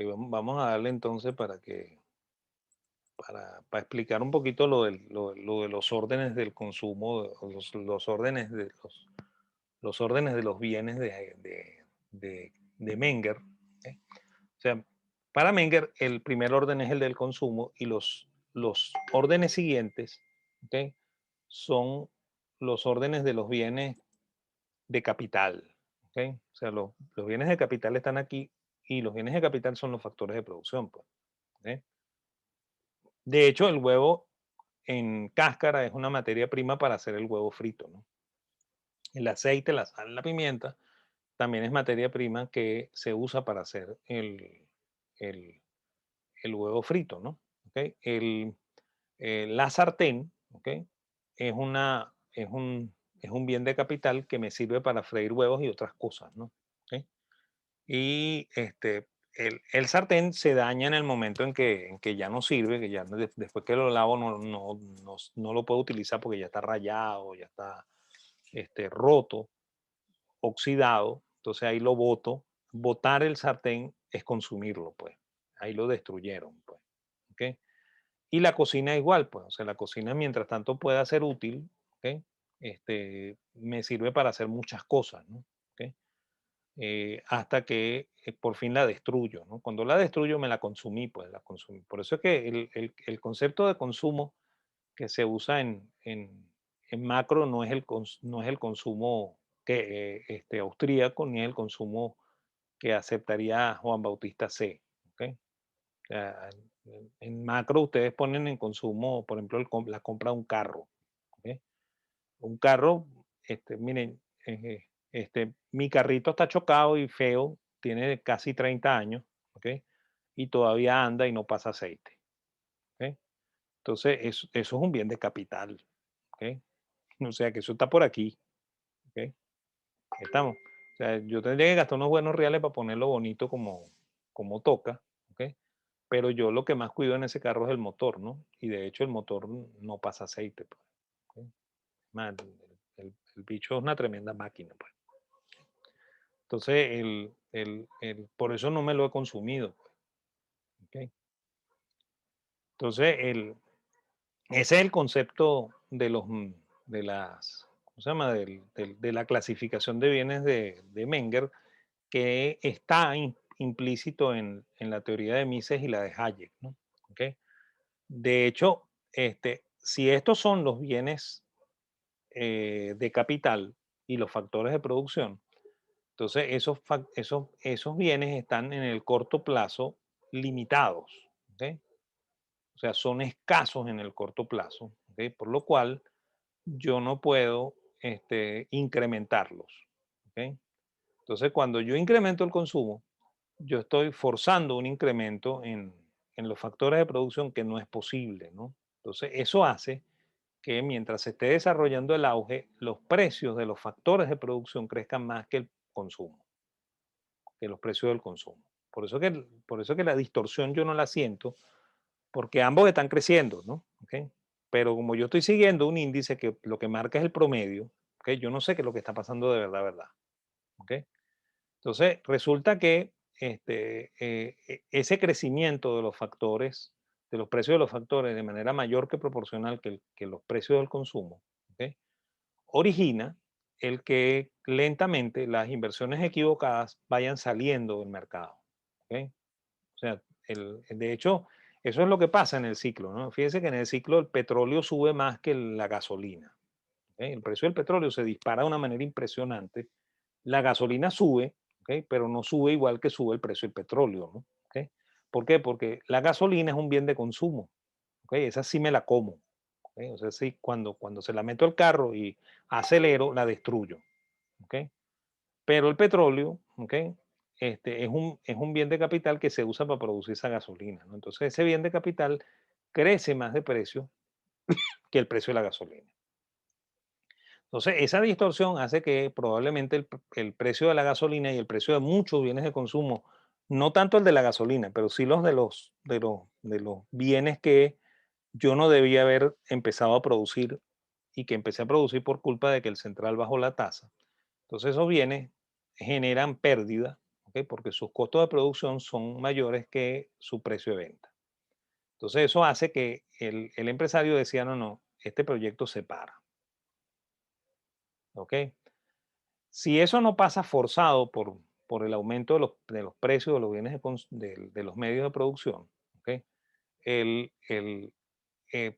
Vamos a darle entonces para explicar un poquito lo de los órdenes del consumo, o los órdenes de los bienes de Menger. ¿Ok? O sea, para Menger, el primer orden es el del consumo y los órdenes siguientes, ¿ok? Son los órdenes de los bienes de capital. ¿Ok? O sea, los bienes de capital están aquí y los bienes de capital son los factores de producción, pues. ¿Ok? De hecho, el huevo en cáscara es una materia prima para hacer el huevo frito, ¿no? El aceite, la sal, la pimienta también es materia prima que se usa para hacer el, el huevo frito, ¿no? ¿Ok? La sartén, ¿ok? Es un bien de capital que me sirve para freír huevos y otras cosas, ¿no? ¿Ok? Y el sartén se daña en el momento en que ya no sirve, que ya después que lo lavo no lo puedo utilizar porque ya está rayado, ya está roto, oxidado. Entonces ahí lo boto. Botar el sartén es consumirlo, pues. Ahí lo destruyeron, pues. ¿Ok? Y la cocina igual, pues. O sea, la cocina mientras tanto pueda ser útil, ¿ok? Me sirve para hacer muchas cosas, ¿no? ¿Ok? Hasta que por fin la destruyo, ¿no? Cuando la destruyo me la consumí, pues la consumí. Por eso es que el concepto de consumo que se usa en macro no es no es el consumo austríaco ni es el consumo que aceptaría Juan Bautista C. ¿Ok? O sea, en macro ustedes ponen en consumo, por ejemplo, la compra de un carro. ¿Ok? Un carro, miren, mi carrito está chocado y feo, tiene casi 30 años, ¿ok? Y todavía anda y no pasa aceite, ¿ok? Entonces, eso es un bien de capital, ¿ok? O sea, que eso está por aquí, ¿ok? Estamos. O sea, yo tendría que gastar unos buenos reales para ponerlo bonito como toca, ¿ok? Pero yo lo que más cuido en ese carro es el motor, ¿no? Y de hecho el motor no pasa aceite, pues, ¿ok? Man, el bicho es una tremenda máquina, pues. Entonces, por eso no me lo he consumido, pues, ¿ok? Entonces, ese es el concepto de las, ¿cómo se llama? De la clasificación de bienes de Menger, que está implícito en la teoría de Mises y la de Hayek, ¿no? ¿Ok? De hecho, si estos son los bienes de capital y los factores de producción, entonces esos bienes están en el corto plazo limitados, ¿ok? O sea, son escasos en el corto plazo, ¿ok? Por lo cual yo no puedo incrementarlos, ¿ok? Entonces, cuando yo incremento el consumo, yo estoy forzando un incremento en los factores de producción que no es posible, ¿no? Entonces, eso hace que mientras se esté desarrollando el auge, los precios de los factores de producción crezcan más que el consumo, que los precios del consumo. Por eso que la distorsión yo no la siento, porque ambos están creciendo, ¿no? ¿Ok? Pero como yo estoy siguiendo un índice que lo que marca es el promedio, ¿ok? Yo no sé qué es lo que está pasando de verdad, verdad. ¿Ok? Entonces, resulta que ese crecimiento de los factores, de los precios de los factores de manera mayor que proporcional que los precios del consumo, ¿ok? Origina el que lentamente las inversiones equivocadas vayan saliendo del mercado. ¿Ok? O sea, de hecho, eso es lo que pasa en el ciclo, ¿no? Fíjense que en el ciclo el petróleo sube más que la gasolina. ¿Ok? El precio del petróleo se dispara de una manera impresionante. La gasolina sube, ¿ok? Pero no sube igual que sube el precio del petróleo, ¿no? ¿Ok? ¿Por qué? Porque la gasolina es un bien de consumo. ¿Ok? Esa sí me la como. ¿Ok? O sea, sí, cuando se la meto al carro y acelero, la destruyo. ¿Ok? Pero el petróleo, ¿ok? Es un bien de capital que se usa para producir esa gasolina, ¿no? Entonces, ese bien de capital crece más de precio que el precio de la gasolina. Entonces, esa distorsión hace que probablemente el precio de la gasolina y el precio de muchos bienes de consumo, no tanto el de la gasolina, pero sí los de los bienes que yo no debía haber empezado a producir y que empecé a producir por culpa de que el central bajó la tasa. Entonces, esos bienes generan pérdida, ¿ok? ¿ok? Porque sus costos de producción son mayores que su precio de venta. Entonces eso hace que el empresario decía, no, no, este proyecto se para, ¿ok? Si eso no pasa forzado por el aumento de los precios de los bienes de los medios de producción, ¿ok? El,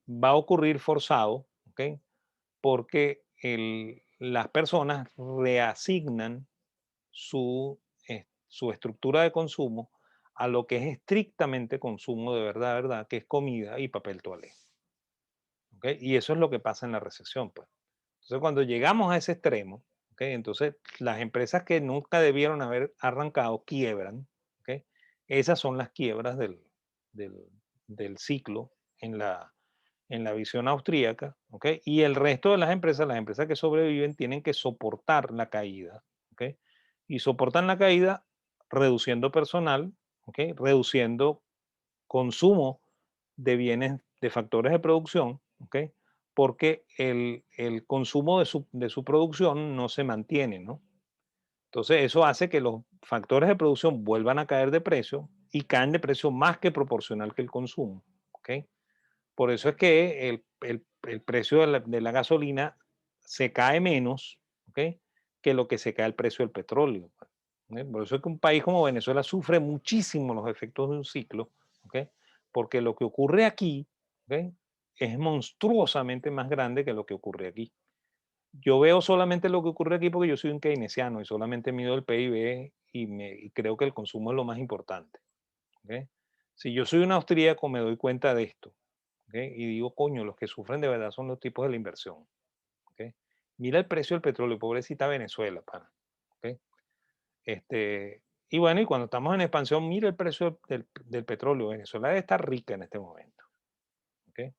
va a ocurrir forzado, ¿ok? Porque las personas reasignan su estructura de consumo a lo que es estrictamente consumo de verdad, que es comida y papel toalé. ¿Ok? Y eso es lo que pasa en la recesión, pues. Entonces, cuando llegamos a ese extremo, ¿ok? Entonces las empresas que nunca debieron haber arrancado quiebran, ¿ok? Esas son las quiebras del, del ciclo en la visión austríaca, ¿ok? Y el resto de las empresas que sobreviven, tienen que soportar la caída, ¿ok? Y soportan la caída reduciendo personal, ¿ok? Reduciendo consumo de bienes, de factores de producción, ¿ok? Porque el consumo de su producción no se mantiene, ¿no? Entonces eso hace que los factores de producción vuelvan a caer de precio y caen de precio más que proporcional que el consumo, ¿ok? Por eso es que el precio de la gasolina se cae menos, ¿ok? Que lo que se cae el precio del petróleo, pues, ¿ok? Por eso es que un país como Venezuela sufre muchísimo los efectos de un ciclo, ¿ok? Porque lo que ocurre aquí, ¿ok? Es monstruosamente más grande que lo que ocurre aquí. Yo veo solamente lo que ocurre aquí porque yo soy un keynesiano y solamente mido el PIB y creo que el consumo es lo más importante, ¿ok? Si yo soy un austríaco, me doy cuenta de esto. ¿Ok? Y digo, coño, los que sufren de verdad son los tipos de la inversión. ¿Ok? Mira el precio del petróleo, pobrecita Venezuela, pana. ¿Ok? Y bueno, y cuando estamos en expansión, mira el precio del petróleo. Venezuela debe estar rica en este momento. ¿Ok?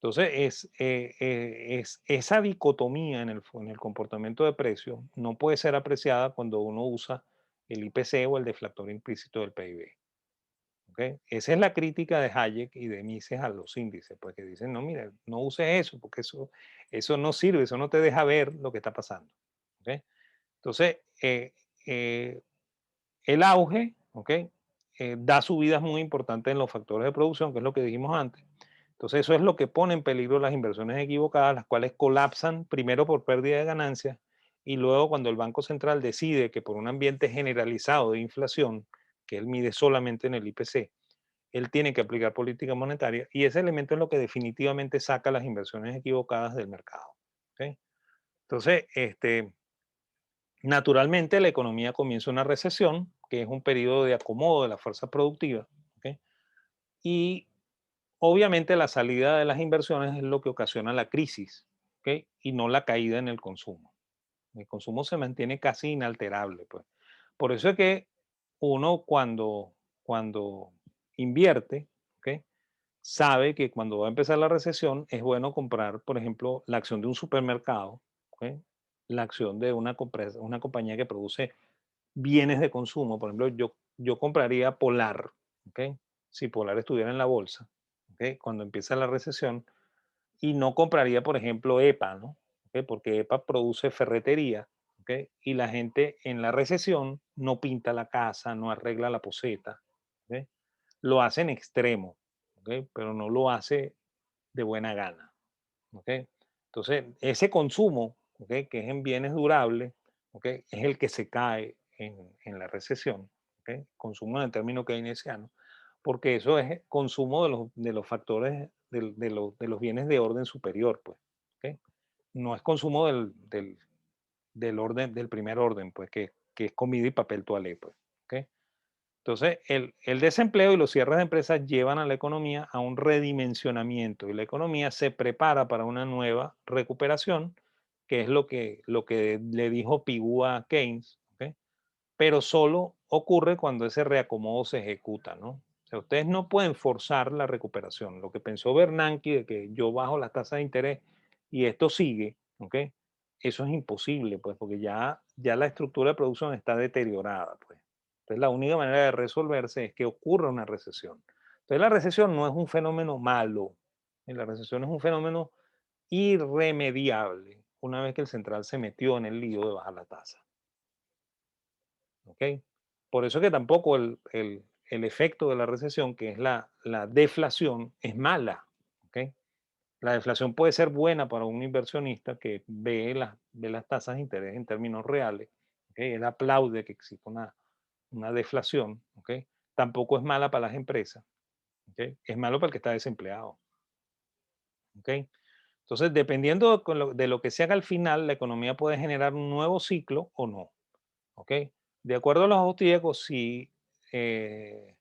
Entonces, es esa dicotomía en el comportamiento de precios no puede ser apreciada cuando uno usa el IPC o el deflactor implícito del PIB. ¿Ok? Esa es la crítica de Hayek y de Mises a los índices, pues que dicen, no, mira, no uses eso, porque eso no sirve, eso no te deja ver lo que está pasando. ¿Ok? Entonces, eh, el auge, ¿ok? Da subidas muy importantes en los factores de producción, que es lo que dijimos antes. Entonces, eso es lo que pone en peligro las inversiones equivocadas, las cuales colapsan primero por pérdida de ganancias y luego cuando el Banco Central decide que por un ambiente generalizado de inflación, que él mide solamente en el IPC, él tiene que aplicar política monetaria y ese elemento es lo que definitivamente saca las inversiones equivocadas del mercado. ¿Ok? Entonces, naturalmente la economía comienza una recesión, que es un periodo de acomodo de la fuerza productiva. ¿Ok? Y obviamente la salida de las inversiones es lo que ocasiona la crisis, ¿ok? Y no la caída en el consumo. El consumo se mantiene casi inalterable, pues. Por eso es que uno cuando invierte, ¿ok? Sabe que cuando va a empezar la recesión es bueno comprar, por ejemplo, la acción de un supermercado, ¿ok? La acción de una compañía que produce bienes de consumo. Por ejemplo, yo compraría Polar, ¿ok? Si Polar estuviera en la bolsa, ¿ok? Cuando empieza la recesión, y no compraría, por ejemplo, EPA, ¿no? ¿Ok? Porque EPA produce ferretería, ¿ok? Y la gente en la recesión no pinta la casa, no arregla la poceta, ¿ok? Lo hace en extremo, ¿ok? Pero no lo hace de buena gana, ¿ok? Entonces, ese consumo, ¿ok? Que es en bienes durables, ¿ok? Es el que se cae en la recesión, ¿ok? Consumo en el término keynesiano, porque eso es consumo de los factores de los bienes de orden superior, pues, ¿ok? No es consumo del orden, del primer orden, pues, que es comida y papel toalé, pues, ¿ok? Entonces, el desempleo y los cierres de empresas llevan a la economía a un redimensionamiento y la economía se prepara para una nueva recuperación, que es lo que le dijo Pigou a Keynes, ¿ok? Pero solo ocurre cuando ese reacomodo se ejecuta, ¿no? O sea, ustedes no pueden forzar la recuperación. Lo que pensó Bernanke de que yo bajo las tasas de interés y esto sigue, ¿ok? Eso es imposible, pues, porque ya la estructura de producción está deteriorada, pues. Entonces, la única manera de resolverse es que ocurra una recesión. Entonces, la recesión no es un fenómeno malo. La recesión es un fenómeno irremediable una vez que el central se metió en el lío de bajar la tasa. ¿Ok? por eso es que tampoco el efecto de la recesión, que es la deflación, es mala. ¿Ok? La deflación puede ser buena para un inversionista que ve las tasas de interés en términos reales. ¿Ok? Él aplaude que exista una deflación. ¿Ok? Tampoco es mala para las empresas. ¿Ok? Es malo para el que está desempleado. ¿Ok? Entonces, dependiendo de lo que se haga al final, la economía puede generar un nuevo ciclo o no. ¿Ok? De acuerdo a los austríacos, eh,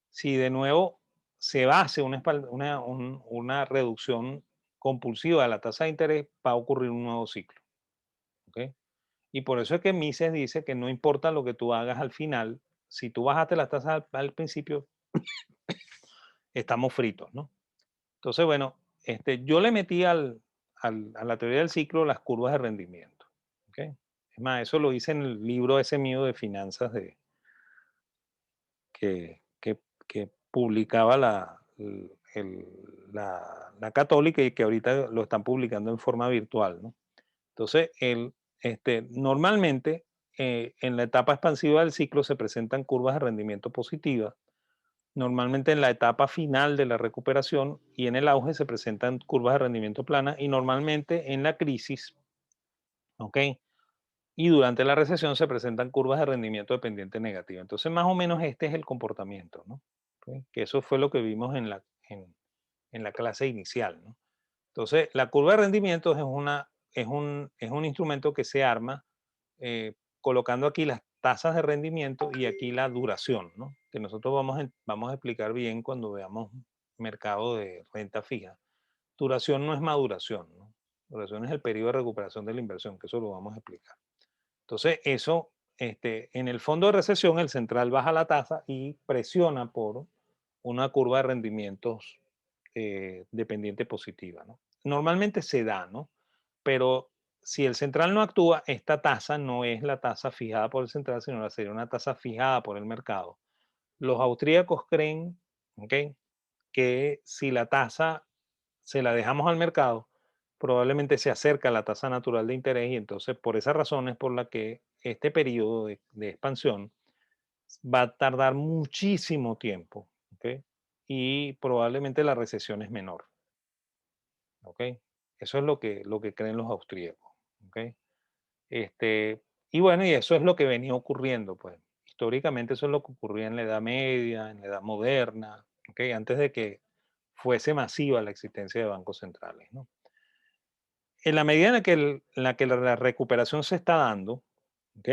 si de nuevo se hace una reducción compulsiva de la tasa de interés, va a ocurrir un nuevo ciclo. ¿Ok? Y por eso es que Mises dice que no importa lo que tú hagas al final, si tú bajaste las tasas al principio, estamos fritos, ¿no? Entonces, bueno, yo le metí a la teoría del ciclo las curvas de rendimiento. ¿Ok? Es más, eso lo hice en el libro ese mío de finanzas que publicaba la Católica y que ahorita lo están publicando en forma virtual, ¿no? Entonces, normalmente en la etapa expansiva del ciclo se presentan curvas de rendimiento positivas. Normalmente en la etapa final de la recuperación y en el auge se presentan curvas de rendimiento plana y normalmente en la crisis, ¿ok? Y durante la recesión se presentan curvas de rendimiento dependiente negativa. Entonces, más o menos este es el comportamiento, ¿no? ¿Ok? Que eso fue lo que vimos en la clase inicial, ¿no? Entonces, la curva de rendimiento es un instrumento que se arma colocando aquí las tasas de rendimiento y aquí la duración, ¿no? Que nosotros vamos a explicar bien cuando veamos mercado de renta fija. Duración no es maduración, ¿no? Duración es el periodo de recuperación de la inversión, que eso lo vamos a explicar. Entonces, eso, en el fondo de recesión, el central baja la tasa y presiona por una curva de rendimientos dependiente positiva, ¿no? Normalmente se da, ¿no? Pero si el central no actúa, esta tasa no es la tasa fijada por el central, sino sería una tasa fijada por el mercado. Los austríacos creen, ¿ok?, que si la tasa se la dejamos al mercado, probablemente se acerca a la tasa natural de interés y entonces por esa razón es por la que este periodo de expansión va a tardar muchísimo tiempo, ¿ok? Y probablemente la recesión es menor, ¿ok? Eso es lo que creen los austríacos, ¿ok? Y bueno, y eso es lo que venía ocurriendo, pues. Históricamente eso es lo que ocurría en la Edad Media, en la Edad Moderna, ¿ok? Antes de que fuese masiva la existencia de bancos centrales, ¿no? En la medida en la que la recuperación se está dando, ¿ok?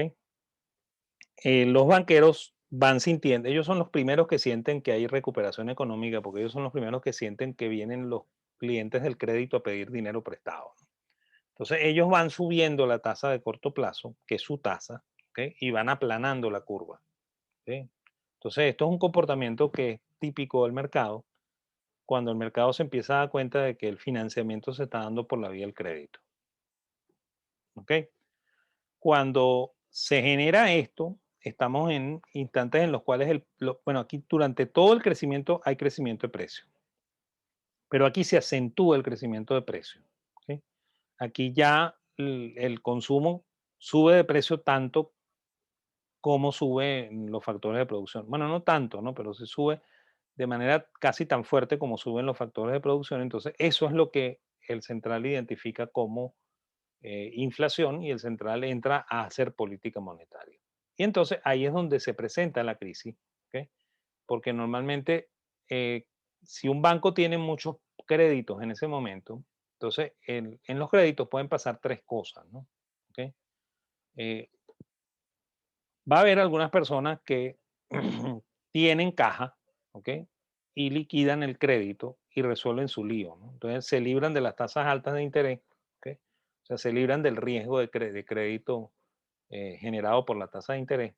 Los banqueros van sintiendo, ellos son los primeros que sienten que hay recuperación económica, porque ellos son los primeros que sienten que vienen los clientes del crédito a pedir dinero prestado, ¿no? Entonces ellos van subiendo la tasa de corto plazo, que es su tasa, ¿ok? Y van aplanando la curva, ¿ok? Entonces esto es un comportamiento que es típico del mercado, cuando el mercado se empieza a dar cuenta de que el financiamiento se está dando por la vía del crédito, ¿ok? Cuando se genera esto, estamos en instantes en los cuales, bueno, aquí durante todo el crecimiento hay crecimiento de precio, pero aquí se acentúa el crecimiento de precio, ¿ok? Aquí ya el consumo sube de precio tanto como suben los factores de producción. Bueno, no tanto, ¿no? Pero se sube de manera casi tan fuerte como suben los factores de producción. Entonces, eso es lo que el central identifica como inflación y el central entra a hacer política monetaria. Y entonces ahí es donde se presenta la crisis, ¿ok? Porque normalmente si un banco tiene muchos créditos en ese momento, entonces en los créditos pueden pasar tres cosas, ¿no? ¿Ok? Eh, Va a haber algunas personas que tienen caja, ¿ok? Y liquidan el crédito y resuelven su lío, ¿no? Entonces se libran de las tasas altas de interés, ¿ok? O sea, se libran del riesgo de crédito generado por la tasa de interés,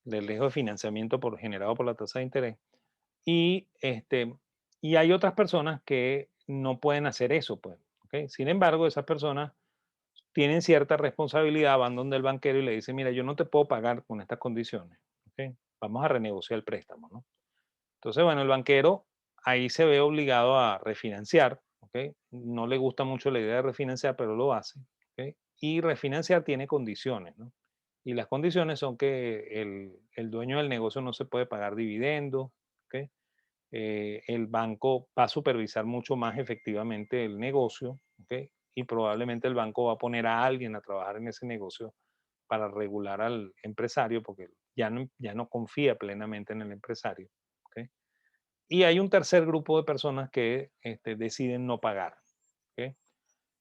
del riesgo de financiamiento generado por la tasa de interés. Y, y hay otras personas que no pueden hacer eso, pues, ¿ok? Sin embargo, esas personas tienen cierta responsabilidad, van donde el banquero y le dicen, mira, yo no te puedo pagar con estas condiciones, ¿ok? Vamos a renegociar el préstamo, ¿no? Entonces, bueno, el banquero ahí se ve obligado a refinanciar, ¿ok? No le gusta mucho la idea de refinanciar, pero lo hace, ¿ok? Y refinanciar tiene condiciones, ¿no? Y las condiciones son que el dueño del negocio no se puede pagar dividendos, ¿ok? El banco va a supervisar mucho más efectivamente el negocio, ¿ok? Y probablemente el banco va a poner a alguien a trabajar en ese negocio para regular al empresario, porque ya no confía plenamente en el empresario, ¿ok? Y hay un tercer grupo de personas que deciden no pagar, ¿ok?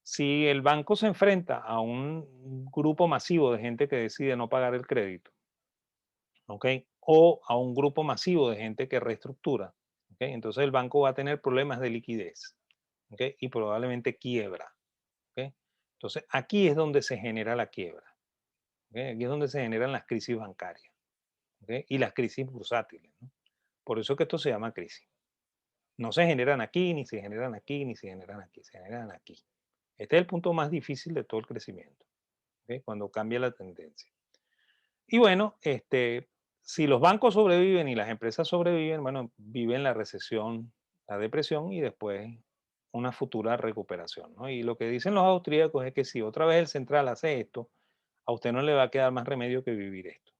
Si el banco se enfrenta a un grupo masivo de gente que decide no pagar el crédito, ¿ok? O a un grupo masivo de gente que reestructura, ¿ok? Entonces el banco va a tener problemas de liquidez, ¿ok? Y probablemente quiebra, ¿ok? Entonces aquí es donde se genera la quiebra, ¿ok? Aquí es donde se generan las crisis bancarias, ¿ok? Y las crisis bursátiles, ¿no? Por eso es que esto se llama crisis. No se generan aquí, ni se generan aquí, ni se generan aquí, se generan aquí. Este es el punto más difícil de todo el crecimiento, ¿ok? Cuando cambia la tendencia. Y bueno, si los bancos sobreviven y las empresas sobreviven, bueno, viven la recesión, la depresión y después una futura recuperación, ¿no? Y lo que dicen los austríacos es que si otra vez el central hace esto, a usted no le va a quedar más remedio que vivir esto,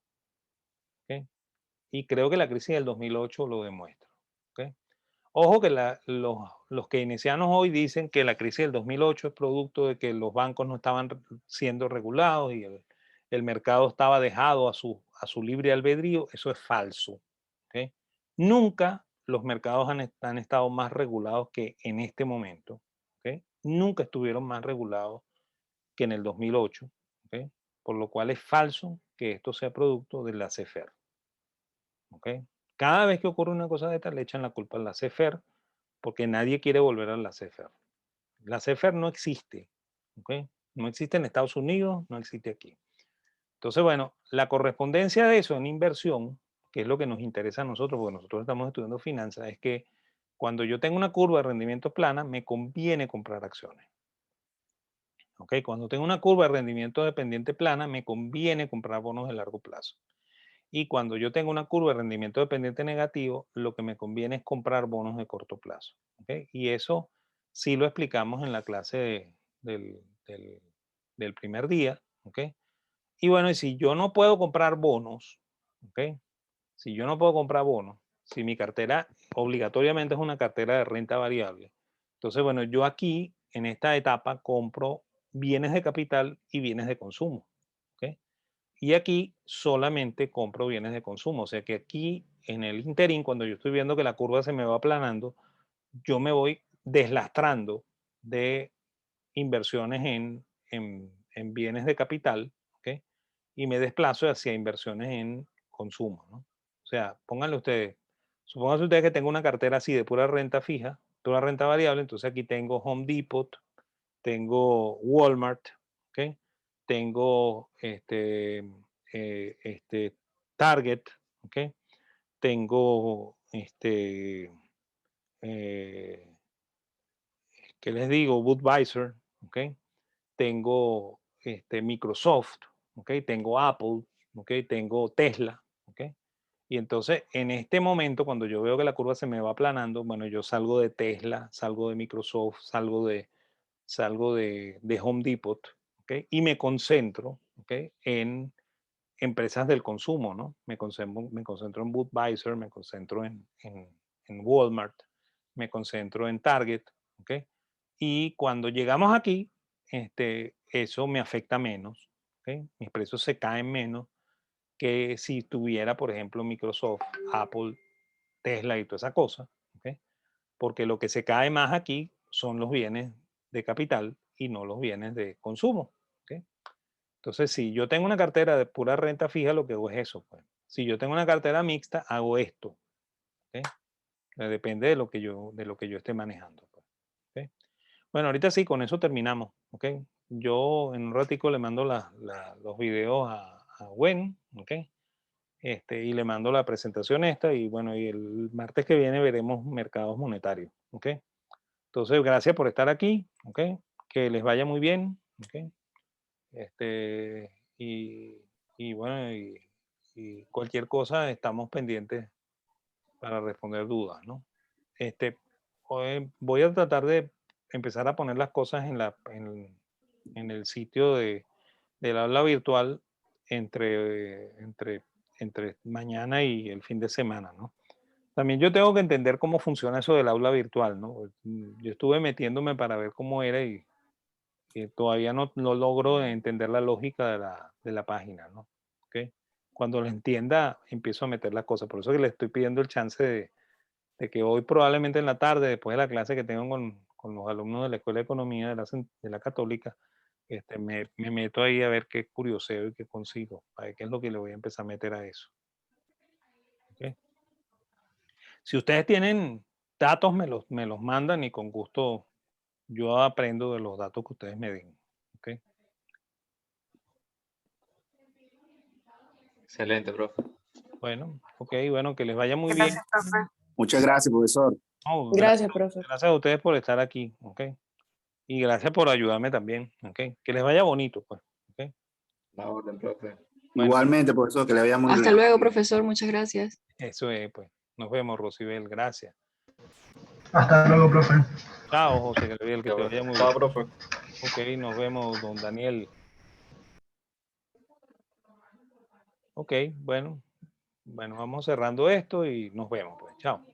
¿ok? Y creo que la crisis del 2008 lo demuestra, ¿ok? Ojo que los keynesianos hoy dicen que la crisis del 2008 es producto de que los bancos no estaban siendo regulados y el mercado estaba dejado a su libre albedrío. Eso es falso, ¿ok? Nunca los mercados han estado más regulados que en este momento, ¿ok? Nunca estuvieron más regulados que en el 2008, ¿ok? Por lo cual es falso que esto sea producto de la CFR, ¿ok? Cada vez que ocurre una cosa de esta le echan la culpa a la CFR porque nadie quiere volver a la CFR. La CFR no existe, ¿ok? No existe en Estados Unidos, no existe aquí. Entonces, bueno, la correspondencia de eso en inversión, que es lo que nos interesa a nosotros, porque nosotros estamos estudiando finanzas, es que cuando yo tengo una curva de rendimiento plana, me conviene comprar acciones. ¿Ok? Cuando tengo una curva de rendimiento dependiente plana, me conviene comprar bonos de largo plazo. Y cuando yo tengo una curva de rendimiento dependiente negativo, lo que me conviene es comprar bonos de corto plazo. ¿Ok? Y eso sí lo explicamos en la clase del primer día. ¿Ok? Y bueno, y si yo no puedo comprar bonos, ¿ok? Si yo no puedo comprar bonos, si mi cartera obligatoriamente es una cartera de renta variable, entonces, bueno, yo aquí en esta etapa compro bienes de capital y bienes de consumo. ¿Ok? Y aquí solamente compro bienes de consumo. O sea que aquí en el interín, cuando yo estoy viendo que la curva se me va aplanando, yo me voy deslastrando de inversiones en bienes de capital, ¿ok? Y me desplazo hacia inversiones en consumo, ¿no? O sea, pónganle ustedes, supónganse ustedes que tengo una cartera así de pura renta fija, pura renta variable, entonces aquí tengo Home Depot, tengo Walmart, ¿ok? Tengo Target, ¿ok? Tengo eh, ¿qué les digo? Budweiser, ¿ok? Tengo Microsoft, ¿ok? Tengo Apple, ¿ok? Tengo Tesla, ¿ok? Y entonces, en este momento, cuando yo veo que la curva se me va aplanando, bueno, yo salgo de Tesla, salgo de Microsoft, salgo de Home Depot, ¿ok? Y me concentro, ¿ok? En empresas del consumo, ¿no? Me concentro en Budweiser, me concentro en Walmart, me concentro en Target, ¿ok? Y cuando llegamos aquí, eso me afecta menos, ¿ok? Mis precios se caen menos que si tuviera, por ejemplo, Microsoft, Apple, Tesla y toda esa cosa, ¿ok? Porque lo que se cae más aquí son los bienes de capital y no los bienes de consumo, ¿ok? Entonces, si yo tengo una cartera de pura renta fija, lo que hago es eso, pues. Si yo tengo una cartera mixta, hago esto, ¿ok? Depende de lo que yo esté manejando, pues, ¿ok? Bueno, ahorita sí, con eso terminamos, ¿ok? Yo en un ratico le mando los videos a Gwen, ¿ok? Y le mando la presentación esta y bueno, y el martes que viene veremos mercados monetarios, ¿ok? Entonces, gracias por estar aquí, ¿ok? Que les vaya muy bien, ¿ok? Este, y, y bueno, y cualquier cosa estamos pendientes para responder dudas, ¿no? Hoy voy a tratar de empezar a poner las cosas en el sitio del aula virtual entre mañana y el fin de semana, ¿no? También yo tengo que entender cómo funciona eso del aula virtual, ¿no? Yo estuve metiéndome para ver cómo era y todavía no logro entender la lógica de la página, ¿no? ¿Ok? Cuando lo entienda, empiezo a meter las cosas. Por eso que le estoy pidiendo el chance de que hoy probablemente en la tarde, después de la clase que tengo con los alumnos de la Escuela de Economía de la Católica, me meto ahí a ver qué curioseo y qué consigo, a ver qué es lo que le voy a empezar a meter a eso. ¿Ok? Si ustedes tienen datos, me los mandan y con gusto yo aprendo de los datos que ustedes me den. ¿Ok? Excelente, profe. Bueno, ok, bueno, que les vaya muy bien. Gracias, profe. Muchas gracias, profesor. No, Gracias, profe. gracias a ustedes por estar aquí, ¿ok? Y gracias por ayudarme también, ¿ok? Que les vaya bonito, pues, ¿ok? La orden, profe. Bueno, Igualmente, profesor, que le vaya muy Hasta bien. luego, profesor. Muchas gracias. eso es, pues. Nos vemos, Rosibel, gracias. Hasta luego, profe. Chao, José Gabriel, que te vaya muy bien. Chao, profe. Ok, nos vemos, don Daniel. Ok, bueno, vamos cerrando esto y nos vemos, pues. Chao.